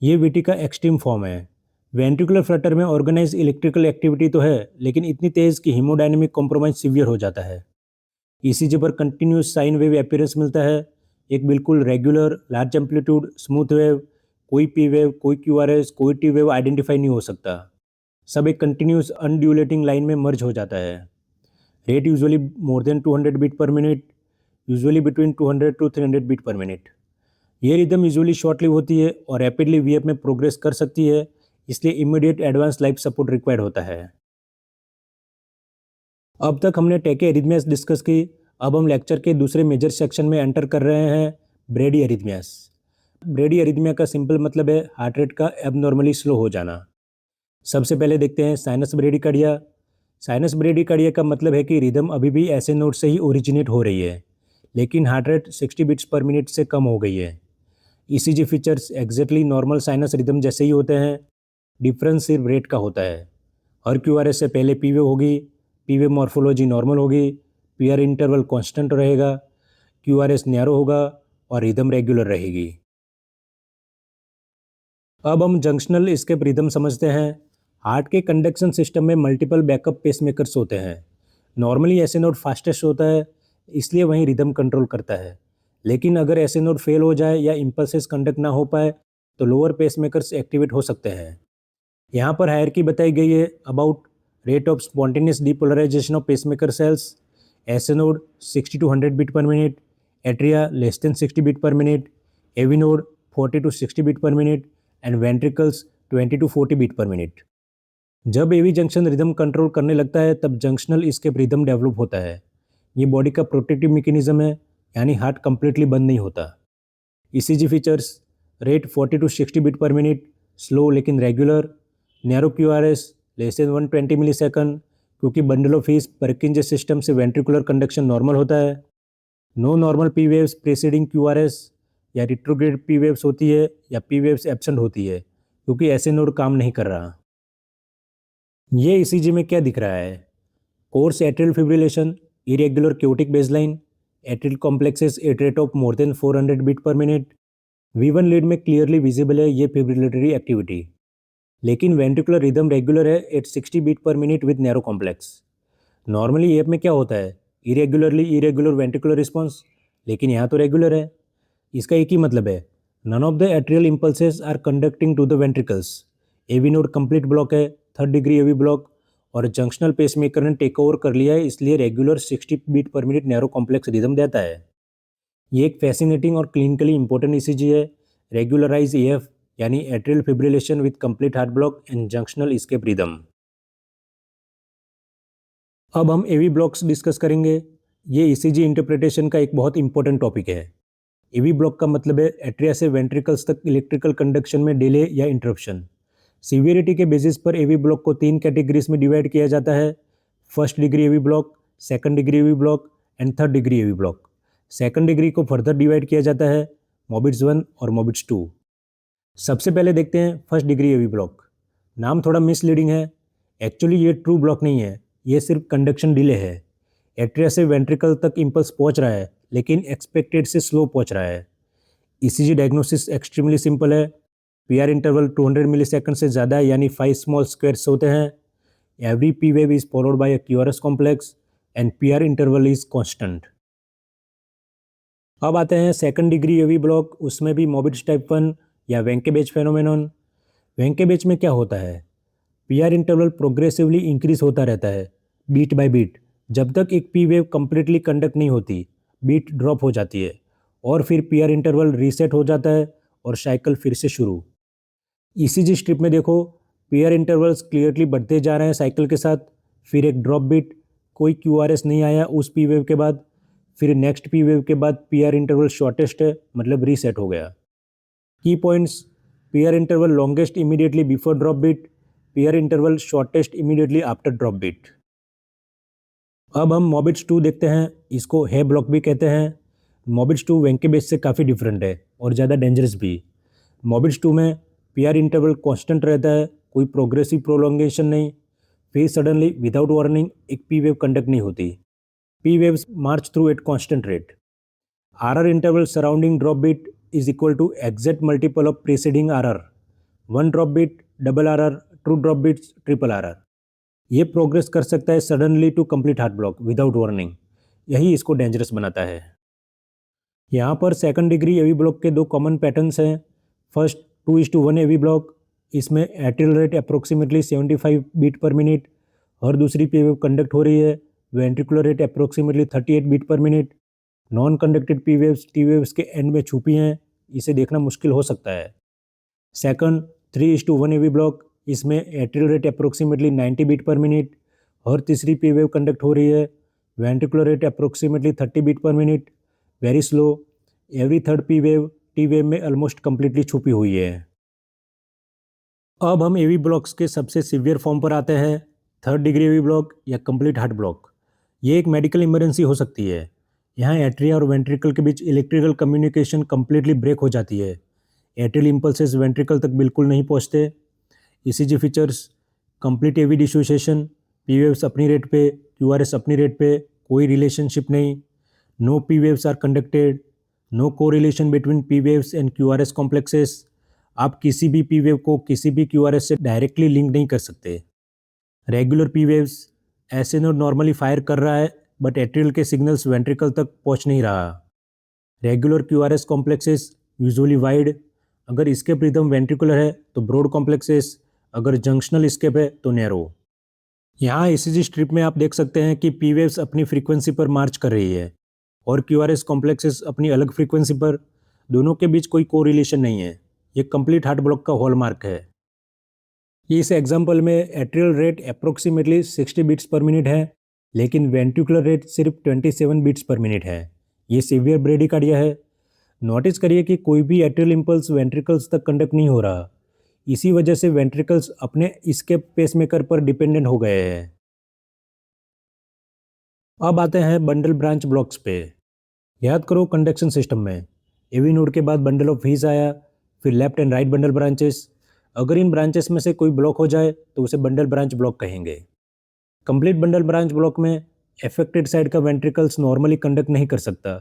ये वीटी का एक्सट्रीम फॉर्म है। वेंट्रिकुलर फ्लटर में ऑर्गेनाइज इलेक्ट्रिकल एक्टिविटी तो है, लेकिन इतनी तेज कि हीमोडायनेमिक कॉम्प्रोमाइज सीवियर हो जाता है। ईसीजी पर कंटिन्यूस साइन वेव अपीयरेंस मिलता है, एक बिल्कुल regular large amplitude smooth wave, कोई पी वेव, कोई क्यूआरएस, कोई टी वेव आइडेंटिफाई नहीं हो सकता। सब एक कंटिन्यूस अनड्यूलेटिंग लाइन में मर्ज हो जाता है। Rate usually more than 200 beat per minute, usually between 200 to 300 beat per minute. ये रिदम यूजुअली शॉर्ट लिव होती है और रैपिडली वीएफ में प्रोग्रेस कर सकती है, इसलिए immediate advance life support required होता है। अब तक हमने टेके एरिथमियास डिस्कस की। अब हम लेक्चर के दूसरे मेजर सेक्शन में एंटर कर रहे हैं, ब्रेडी एरिथमियास। ब्रेडी एरिथमिया का सिंपल मतलब है हार्ट रेट का एबनॉर्मली स्लो हो जाना। सबसे पहले देखते हैं साइनस ब्रेडिकार्डिया। साइनस ब्रेडिकार्डिया का मतलब है कि रिदम अभी भी ऐसे नोट से ही ओरिजिनेट हो रही है, लेकिन heart rate 60 beats per minute से कम हो गई है। ECG features exactly normal sinus rhythm जैसे ही होते हैं, डिफरेंस सिर्फ रेट का होता है। हर क्यूआरएस से पहले पीवे होगी, पीवे मॉर्फोलॉजी नॉर्मल होगी, पीआर इंटरवल कांस्टेंट रहेगा, क्यूआरएस नैरो होगा और रिदम रेगुलर रहेगी। अब हम जंक्शनल एस्केप रिदम समझते हैं। हार्ट के कंडक्शन सिस्टम में मल्टीपल बैकअप पेसमेकर्स होते हैं। नॉर्मली ऐसे नोड फास्टेस्ट होता है, इसलिए वहीं रिदम कंट्रोल करता है। लेकिन अगर ऐसे नोड फेल हो जाए या इम्पल्सेस कंडक्ट ना हो पाए तो लोअर पेसमेकर्स एक्टिवेट हो सकते हैं। यहाँ पर हायरार्की बताई गई है about rate of spontaneous depolarization of pacemaker cells. SA node 60 to 100 beat per minute, atria less than 60 beat per minute, AV node 40 to 60 beat per minute and ventricles 20 to 40 beat per minute. जब एवी जंक्शन रिदम कंट्रोल करने लगता है तब जंक्शनल एस्केप रिदम डेवलप होता है। ये बॉडी का प्रोटेक्टिव मैकेनिज्म है, यानी हार्ट कंप्लीटली बंद नहीं होता। ECG features rate 40 to 60 beat per minute, slow लेकिन regular, narrow QRS less than 120 millisecond, क्योंकि bundle of His Purkinje system से वेंट्रिकुलर कंडक्शन नॉर्मल होता है। No normal P waves preceding QRS, या रिट्रोग्रेड पी वेव्स होती है या पी वेव्स एब्सेंट होती है, क्योंकि ऐसे नोड काम नहीं कर रहा। ये ईसीजी में क्या दिख रहा है? Coarse atrial fibrillation, irregular chaotic baseline, atrial complexes at rate of more than 400 beat per minute. V1 lead में क्लियरली विजिबल है ये फिब्रिलेटरी एक्टिविटी, लेकिन वेंट्रिकुलर रिदम रेगुलर है at 60 beat per minute with narrow complex. Normally AF में क्या होता है, इरेगुलर वेंट्रिकुलर रिस्पॉन्स, लेकिन यहाँ तो रेगुलर है। इसका एक ही मतलब है, none of the atrial impulses are conducting to the ventricles. AV node complete block है, थर्ड डिग्री एवी ब्लॉक, और जंक्शनल पेसमेकर ने टेक ओवर कर लिया है, इसलिए regular 60 beat per minute narrow complex rhythm देता है। ये एक फैसिनेटिंग और क्लिनिकली इंपॉर्टेंट ईसीजी है। रेगुलराइज ईएफ यानी atrial fibrillation with complete heart block and junctional escape rhythm. अब हम एवी ब्लॉक्स डिस्कस करेंगे। ये ईसीजी इंटरप्रिटेशन का एक बहुत इंपॉर्टेंट टॉपिक है। एवी ब्लॉक का मतलब है एट्रिया से वेंट्रिकल्स तक इलेक्ट्रिकल कंडक्शन में डिले या इंटरप्शन। सीवियरिटी के बेसिस पर एवी ब्लॉक को 3 कैटेगरीज में डिवाइड किया जाता है, first degree AV block, second degree AV block and third degree AV block. Second degree को फर्दर डिवाइड किया जाता है, मोबिट्स 1 और मोबिट्स 2। सबसे पहले देखते हैं फर्स्ट डिग्री एवी ब्लॉक। नाम थोड़ा मिसलीडिंग है, एक्चुअली ये ट्रू ब्लॉक नहीं है, ये सिर्फ कंडक्शन डिले है। एट्रिया से वेंट्रिकल तक इंपल्स पहुंच रहा है, लेकिन एक्सपेक्टेड से स्लो पहुंच रहा है। ईसीजी डायग्नोसिस एक्सट्रीमली सिंपल है। पीआर इंटरवल 200 मिलीसेकंड से ज़्यादा है, यानी 5 स्मॉल स्क्वायर्स होते हैं। Every P wave is followed by a QRS complex and PR interval is constant. अब आते हैं सेकंड डिग्री एवी ब्लॉक, उसमें भी मोबिट्स टाइप 1 या वेंकेबेच फेनोमेनॉन। वेंकेबेच में क्या होता है, पीआर इंटरवल प्रोग्रेसिवली इंक्रीज होता रहता है बीट बाय बीट, जब तक एक पी वेव कंप्लीटली कंडक्ट नहीं होती, बीट ड्रॉप हो जाती है और फिर पीआर इंटरवल रीसेट हो जाता है और साइकिल फिर से शुरू। ईसीजी स्ट्रिप में देखो, पीआर इंटरवल्स क्लियरली बढ़ते जा रहे हैं साइकिल के साथ, फिर एक ड्रॉप बीट, कोई क्यूआरएस नहीं आया उस पी वेव के बाद, फिर नेक्स्ट पी वेव के बाद पीआर इंटरवल शॉर्टेस्ट है, मतलब रीसेट हो गया। Key points, PR interval longest immediately before drop beat, PR interval shortest immediately after drop beat. अब हम मोबिट्स 2 देखते हैं, इसको हे ब्लॉक भी कहते हैं। मोबिट्स 2 वेंकेबेच से काफ़ी डिफरेंट है और ज़्यादा डेंजरस भी। मोबिट्स 2 में पीआर इंटरवल कांस्टेंट रहता है, कोई प्रोग्रेसिव प्रोलोंगेशन नहीं, फिर सडनली विदाउट वार्निंग एक पी वेव कंडक्ट नहीं होती। P waves march through at constant rate. RR interval surrounding drop beat is equal to exact multiple of preceding RR. 1 drop beat, double RR, 2 drop beats, triple RR. ये प्रोग्रेस कर सकता है suddenly to complete heart block without warning, यही इसको डेंजरस बनाता है। यहाँ पर सेकंड डिग्री एवी ब्लॉक के 2 कॉमन पैटर्न्स हैं। फर्स्ट 2:1 एवी ब्लॉक, इसमें atrial rate approximately 75 beat per minute, और दूसरी पी वेव कंडक्ट हो रही है, ventricular rate approximately 38 beat per minute. Non conducted P waves T waves के एंड में छुपी हैं, इसे देखना मुश्किल हो सकता है। सेकंड 3:1 एवी ब्लॉक, इसमें atrial rate approximately 90 beat per minute, और तीसरी पी वेव कंडक्ट हो रही है, ventricular rate approximately 30 beat per minute, very slow. Every third P wave T wave में ऑलमोस्ट कंप्लीटली छुपी हुई है। अब हम एवी ब्लॉक्स के सबसे सीवियर फॉर्म पर आते हैं, थर्ड डिग्री एवी ब्लॉक या कंप्लीट हार्ट ब्लॉक। ये एक मेडिकल इमरजेंसी हो सकती है। यहाँ एट्रिया और वेंट्रिकल के बीच इलेक्ट्रिकल कम्युनिकेशन कंप्लीटली ब्रेक हो जाती है। एट्रियल इम्पल्सेस वेंट्रिकल तक बिल्कुल नहीं पहुँचते। ECG features, complete AV dissociation, P waves अपनी रेट पे, क्यूआरएस अपनी रेट पे, कोई रिलेशनशिप नहीं, no P waves are conducted, no correlation between P waves and QRS complexes. आप किसी भी पी वेव को किसी भी क्यूआरएस से डायरेक्टली लिंक नहीं कर सकते। रेगुलर पी वेव्स, ऐसे नोड नॉर्मली फायर कर रहा है बट एट्रियल के सिग्नल्स वेंट्रिकल तक पहुंच नहीं रहा। Regular QRS complexes usually wide, अगर स्केप रिदम वेंट्रिकुलर है तो ब्रॉड कॉम्प्लेक्सेस, अगर जंक्शनल स्केप है तो नैरो। यहाँ ईसीजी स्ट्रिप में आप देख सकते हैं कि पी वेव्स अपनी फ्रीक्वेंसी पर मार्च कर रही है और क्यूआरएस कॉम्प्लेक्सेस अपनी अलग फ्रीक्वेंसी पर, दोनों के बीच कोई कोरिलेशन नहीं है। ये कंप्लीट हार्ट ब्लॉक का हॉलमार्क है। इस एग्जाम्पल में atrial rate approximately 60 beats per minute है, लेकिन वेंट्रिकुलर रेट सिर्फ 27 बीट्स पर मिनट है। ये सीवियर ब्रेडिकार्डिया है। नोटिस करिए कि कोई भी एट्रियल इम्पल्स वेंट्रिकल्स तक कंडक्ट नहीं हो रहा, इसी वजह से वेंट्रिकल्स अपने एस्केप पेसमेकर पर डिपेंडेंट हो गए हैं। अब आते हैं बंडल ब्रांच ब्लॉक्स पे। याद करो कंडक्शन सिस्टम में एवी नोड के बाद बंडल ऑफ व्हील्स आया, फिर left and right bundle branches. अगर इन ब्रांचेस में से कोई ब्लॉक हो जाए तो उसे बंडल ब्रांच ब्लॉक कहेंगे। कंप्लीट बंडल ब्रांच ब्लॉक में अफेक्टेड साइड का वेंट्रिकल्स नॉर्मली कंडक्ट नहीं कर सकता,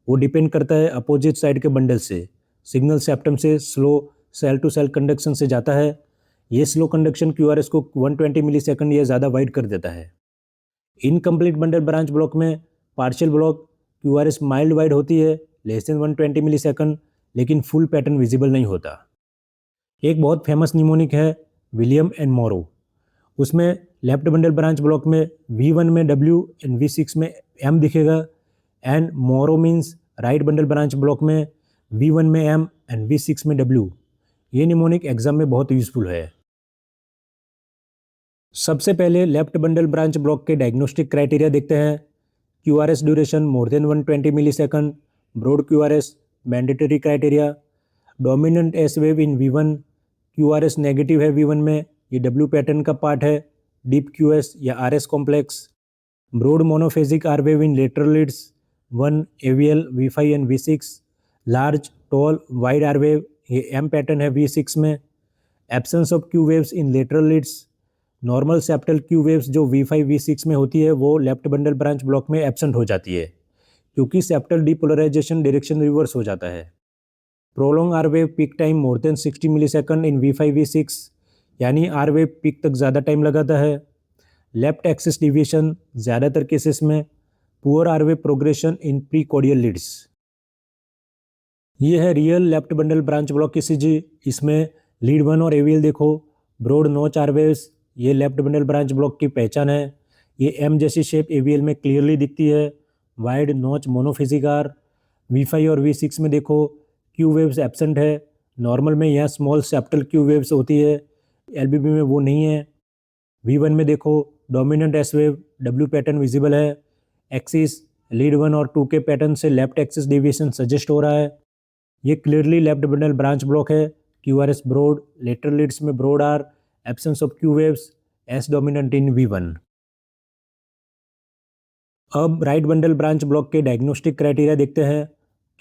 वो डिपेंड करता है अपोजिट साइड के बंडल से। सिग्नल सेप्टम से slow cell to cell conduction से जाता है। ये स्लो कंडक्शन क्यूआरएस को 120 मिलीसेकंड या ज़्यादा वाइड कर देता है। इनकम्प्लीट बंडल ब्रांच ब्लॉक में partial block QRS mild wide होती है, लेस देन 120 मिलीसेकंड, लेकिन फुल पैटर्न विजिबल नहीं होता। एक बहुत फेमस निमोनिक है विलियम एंड मोरो। उसमें लेफ्ट बंडल ब्रांच ब्लॉक में V1 में W एंड V6 में M दिखेगा, एंड मोरो means right bundle branch block में V1 में M एंड V6 में W। ये निमोनिक एग्जाम में बहुत यूजफुल है। सबसे पहले लेफ्ट बंडल ब्रांच ब्लॉक के डायग्नोस्टिक क्राइटेरिया देखते हैं। QRS duration more than 120 millisecond, broad QRS mandatory criteria, dominant S wave in V1, QRS negative है V1 में, ये W पैटर्न का पार्ट है, डीप QS या RS complex, broad monophasic R wave in lateral leads 1 AVL V5 and V6, large tall wide R wave, ये M पैटर्न है V6 में, absence of Q waves in lateral leads, normal septal Q waves जो V5 V6 में होती है वो लेफ्ट बंडल ब्रांच ब्लॉक में एब्सेंट हो जाती है क्योंकि सेप्टल डीपोलराइजेशन डायरेक्शन रिवर्स हो जाता है। Prolonged R wave peak time more than 60 millisecond in V5 V6, यानी आर वेव पीक तक ज़्यादा टाइम लगाता है। लेफ्ट एक्सिस डिविएशन ज़्यादातर केसेस में, poor R wave progression in precordial leads. ये है real left bundle branch block की CG। इसमें लीड 1 और AVL देखो, ब्रॉड नॉच आर वेव्स, ये लेफ्ट बंडल ब्रांच ब्लॉक की पहचान है। ये M जैसी शेप AVL में क्लियरली दिखती है। वाइड नॉच मोनोफिजिक आर, V5 और V6 में देखो Q वेव्स एब्सेंट है। नॉर्मल में यहाँ स्मॉल सेप्टल Q वेव्स होती है, LBB में वो नहीं है। V1 में देखो dominant S wave W pattern visible है। एक्सिस लीड 1 और 2 के पैटर्न से लेफ्ट एक्सिस डिविएशन सजेस्ट हो रहा है। ये clearly left bundle branch block है। QRS ब्रॉड, लेटरल लीड्स में broad R, absence of Q waves, S dominant in V1। अब राइट बंडल ब्रांच ब्लॉक के डायग्नोस्टिक क्राइटेरिया देखते हैं।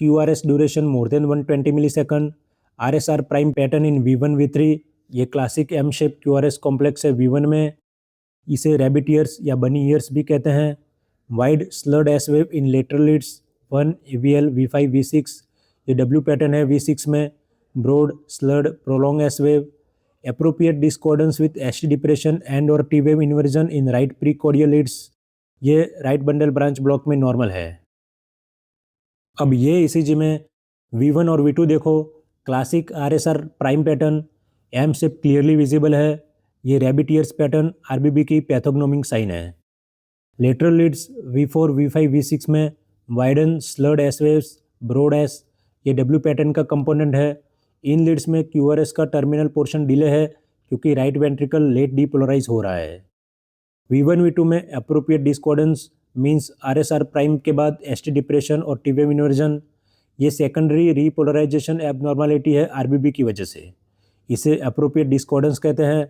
QRS duration more than 120 millisecond, RSR prime pattern in V1 V3, ये classic M shape QRS complex है V1 में, इसे रैबिट ईयर्स या बनी ईयर्स भी कहते हैं। Wide slurred S wave in lateral leads 1 AVL V5 V6, ये W पैटर्न है V6 में। Broad slurred prolonged S wave, appropriate discordance with ST depression and और T wave inversion in right precordial leads, ये राइट बंडल ब्रांच ब्लॉक में नॉर्मल है। अब ये ECG में V1 और V2 देखो, classic RSR prime pattern M shape clearly visible है। ये रैबिट ईयर्स पैटर्न RBB की पैथोग्नोमिक साइन है। Lateral leads V4 V5 V6 में widen slurred S waves, broad S, ये W पैटर्न का कंपोनेंट है। इन लीड्स में QRS का टर्मिनल पोर्शन डिले है क्योंकि राइट वेंट्रिकल लेट डीपोलराइज हो रहा है। V1 V2 में एप्रोप्रिएट डिस्कॉर्डेंस मींस RSR प्राइम के बाद ST डिप्रेशन और T वेव इन्वर्जन, ये सेकेंडरी रीपोलराइजेशन एबनॉर्मलिटी है RBB की वजह से, इसे एप्रोप्रिएट डिस्कॉर्डेंस कहते हैं।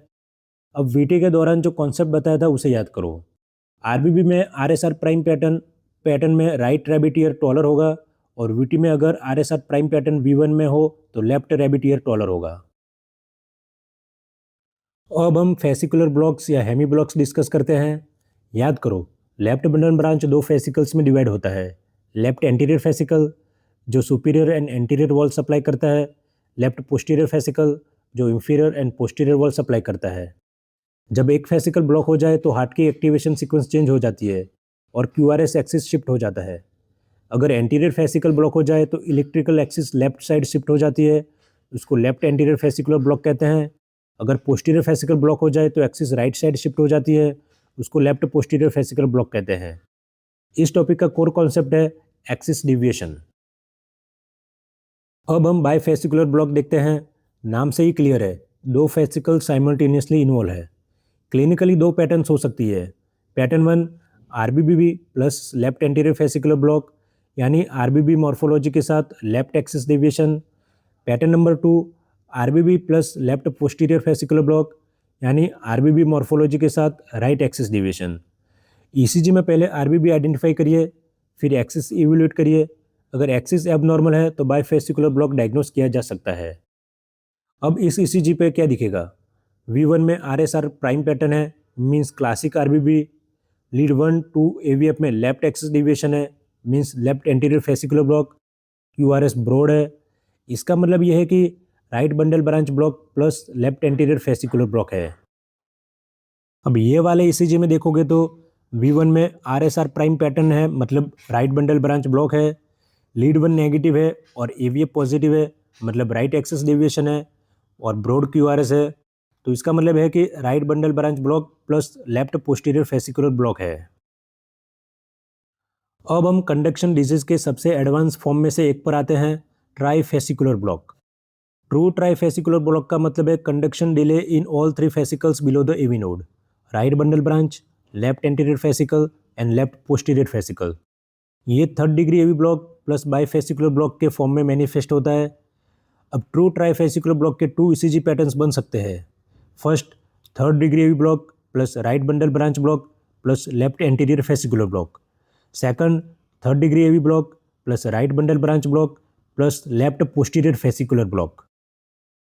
अब VT के दौरान जो कॉन्सेप्ट बताया था उसे याद करो। RBB में RSR प्राइम पैटर्न में राइट रैबिट ईयर टॉलर होगा, और VT में अगर RSR प्राइम पैटर्न V1 में हो तो लेफ्ट रैबिट ईयर टॉलर होगा। अब हम फेसिकुलर ब्लॉक्स या हेमी ब्लॉक्स डिस्कस करते हैं। याद करो, लेफ्ट बंडल ब्रांच 2 फेसिकल्स में डिवाइड होता है। लेफ्ट एंटीरियर फेसिकल जो superior and anterior wall supply करता है, लेफ्ट पोस्टीरियर फेसिकल जो inferior and posterior wall supply करता है। जब एक फेसिकल ब्लॉक हो जाए तो हार्ट की एक्टिवेशन सीक्वेंस चेंज हो जाती है और QRS एक्सिस शिफ्ट हो जाता है। अगर एंटीरियर फेसिकल ब्लॉक हो जाए तो electrical axis left side shift हो जाती है, उसको लेफ्ट एंटीरियर फेसिकुलर ब्लॉक कहते हैं। अगर पोस्टीरियर फेसिकल ब्लॉक हो जाए तो एक्सिस राइट साइड शिफ्ट हो जाती है, उसको लेफ्ट पोस्टीरियर फेसिकल ब्लॉक कहते हैं। इस टॉपिक का कोर कॉन्सेप्ट है एक्सिस डिविएशन। अब हम बाइफेसिकुलर ब्लॉक देखते हैं। नाम से ही क्लियर है, 2 फेसिकल साइमल्टेनियसली इन्वॉल्व है। क्लिनिकली 2 पैटर्न्स हो सकती है। Pattern 1 RBB plus left anterior fascicular block, यानी RBB मॉर्फोलॉजी के साथ left axis deviation. Pattern number 2 RBB plus left posterior fascicular block, यानी RBB मॉर्फोलॉजी के साथ राइट एक्सिस डिविएशन। ECG में पहले RBB आइडेंटिफाई करिए, फिर एक्सिस इवेल्यूएट करिए। अगर एक्सिस एबनॉर्मल है तो बाइफेसिकुलर ब्लॉक डायग्नोस किया जा सकता है। अब इस ECG पे क्या दिखेगा? V1 में RSR प्राइम पैटर्न है, means classic RBB। Lead 1 2 AVF में लेफ्ट एक्सिस डिविएशन है, means left anterior fascicular block. QRS broad है, इसका मतलब यह है कि right bundle branch block plus left anterior fascicular block है। अब ये वाले ECG में देखोगे तो V1 में RSR प्राइम पैटर्न है, मतलब राइट बंडल ब्रांच ब्लॉक है, लीड 1 नेगेटिव है और AVF पॉजिटिव है, मतलब राइट एक्सिस डेविएशन है और ब्रॉड QRS है। तो इसका मतलब है कि right bundle branch block plus left posterior fascicular block है। अब हम कंडक्शन डिजीज के सबसे एडवांस फॉर्म में से एक पर आते हैं, trifascicular block. True trifascicular block का मतलब है conduction delay in all 3 fascicles below the AV node, right bundle branch, left anterior fascicle and left posterior fascicle. ये third degree AV block plus bifascicular block के फॉर्म में मैनिफेस्ट होता है। अब ट्रू ट्राइफेसिकुलर ब्लॉक के 2 ECG पैटर्न्स बन सकते हैं। First, third degree AV block plus right bundle branch block plus left anterior fascicular block. Second, third degree AV block plus right bundle branch block plus left posterior fascicular block.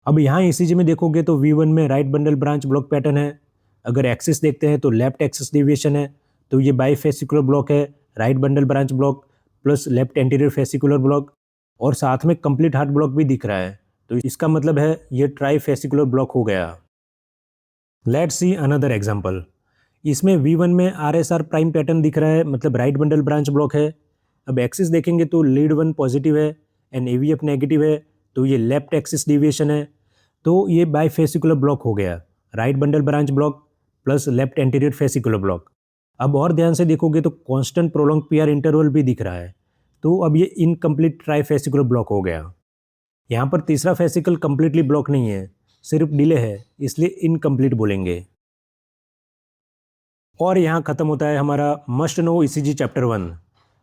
अब यहाँ ECG में देखोगे तो V1 में right bundle branch block pattern है। अगर एक्सिस देखते हैं तो लेफ्ट एक्सिस डेविएशन है, तो ये बाइफेसिकुलर ब्लॉक है, right bundle branch block plus left anterior fascicular block, और साथ में कंप्लीट हार्ट ब्लॉक भी दिख रहा है, तो इसका मतलब है ये ट्राइफेसिकुलर ब्लॉक हो गया। Let's see another example. इसमें V1 में RSR प्राइम पैटर्न दिख रहा है, मतलब राइट बंडल ब्रांच ब्लॉक है। अब एक्सिस देखेंगे तो लीड 1 पॉजिटिव है एंड AVF नेगेटिव है, तो ये लेफ्ट एक्सिस डेविएशन है, तो ये बाइफेसिकुलर ब्लॉक हो गया, right bundle branch block plus left anterior fascicular block. अब और ध्यान से देखोगे तो कांस्टेंट प्रोलॉन्ग PR इंटरवल भी दिख रहा है, तो अब ये इनकम्प्लीट ट्राइफेसिकुलर ब्लॉक हो गया। यहाँ पर तीसरा फेसिकल कंप्लीटली ब्लॉक नहीं है, सिर्फ डिले है, इसलिए इनकम्प्लीट बोलेंगे। और यहाँ ख़त्म होता है हमारा मस्ट नो ECG चैप्टर 1।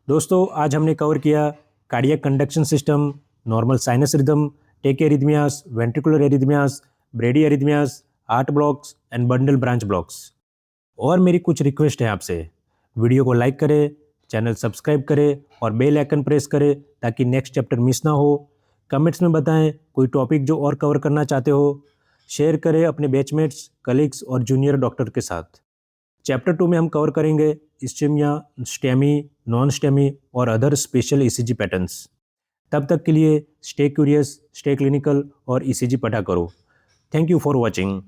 दोस्तों, आज हमने कवर किया cardiac conduction system, normal sinus rhythm, tachyarrhythmias, ventricular arrhythmias, bradyarrhythmias, heart blocks and bundle branch blocks. और मेरी कुछ रिक्वेस्ट है आपसे, वीडियो को लाइक करें, चैनल सब्सक्राइब करें और बेल आइकन प्रेस करें ताकि नेक्स्ट चैप्टर मिस ना हो। कमेंट्स में बताएं कोई टॉपिक जो और कवर करना चाहते हो। शेयर करें अपने बैचमेट्स, कलीग्स और जूनियर डॉक्टर के साथ। चैप्टर 2 में हम कवर करेंगे इस्चेमिया, स्टेमी, नॉन स्टेमी और अदर स्पेशल ECG पैटर्न्स। तब तक के लिए स्टे क्यूरियस, स्टे क्लिनिकल और ECG पढ़ा करो। Thank you for watching.